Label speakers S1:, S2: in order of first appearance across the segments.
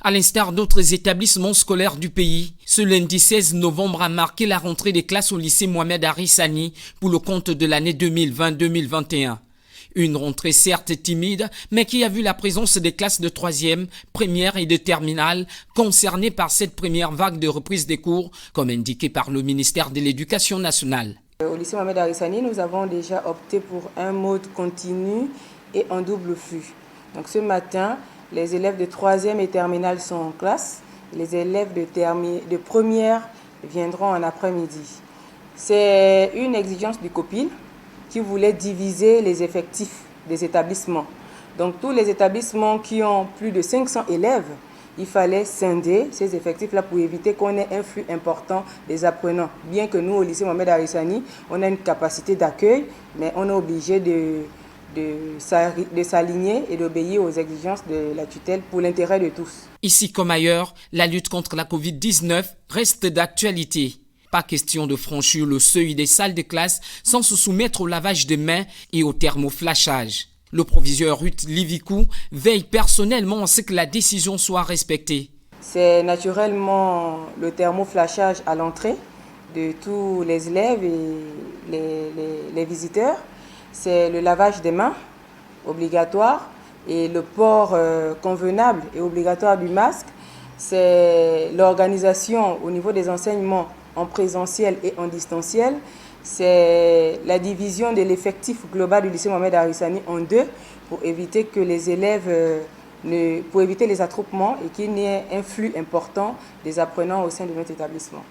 S1: À l'instar d'autres établissements scolaires du pays, ce lundi 16 novembre a marqué la rentrée des classes au lycée Mohamed Arissani pour le compte de l'année 2020-2021. Une rentrée certes timide, mais qui a vu la présence des classes de 3e, première et de terminale concernées par cette première vague de reprise des cours, comme indiqué par le ministère de l'Éducation nationale.
S2: Au lycée Mohamed Arissani, nous avons déjà opté pour un mode continu et en double flux. Donc ce matin, les élèves de 3e et terminale sont en classe. Les élèves de première viendront en après-midi. C'est une exigence du COPIL qui voulait diviser les effectifs des établissements. Donc tous les établissements qui ont plus de 500 élèves, il fallait scinder ces effectifs-là pour éviter qu'on ait un flux important des apprenants. Bien que nous, au lycée Mohamed Arissani, on a une capacité d'accueil, mais on est obligé de s'aligner et d'obéir aux exigences de la tutelle pour l'intérêt de tous.
S1: Ici comme ailleurs, la lutte contre la Covid-19 reste d'actualité. Pas question de franchir le seuil des salles de classe sans se soumettre au lavage des mains et au thermoflashage. Le proviseur Ruth Livikou veille personnellement à ce que la décision soit respectée.
S2: C'est naturellement le thermoflashage à l'entrée de tous les élèves et les visiteurs. C'est le lavage des mains obligatoire et le port convenable et obligatoire du masque. C'est l'organisation au niveau des enseignements en présentiel et en distanciel. C'est la division de l'effectif global du lycée Mohamed Arissani en deux pour éviter que les élèves, pour éviter les attroupements et qu'il n'y ait un flux important des apprenants au sein de notre établissement.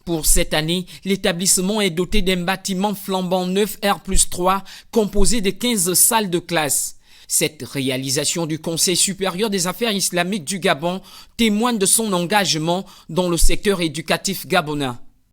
S1: Pour cette année, l'établissement est doté d'un bâtiment flambant neuf R+3 composé de 15 salles de classe. Cette réalisation du Conseil supérieur des affaires islamiques du Gabon témoigne de son engagement dans le secteur éducatif gabonais.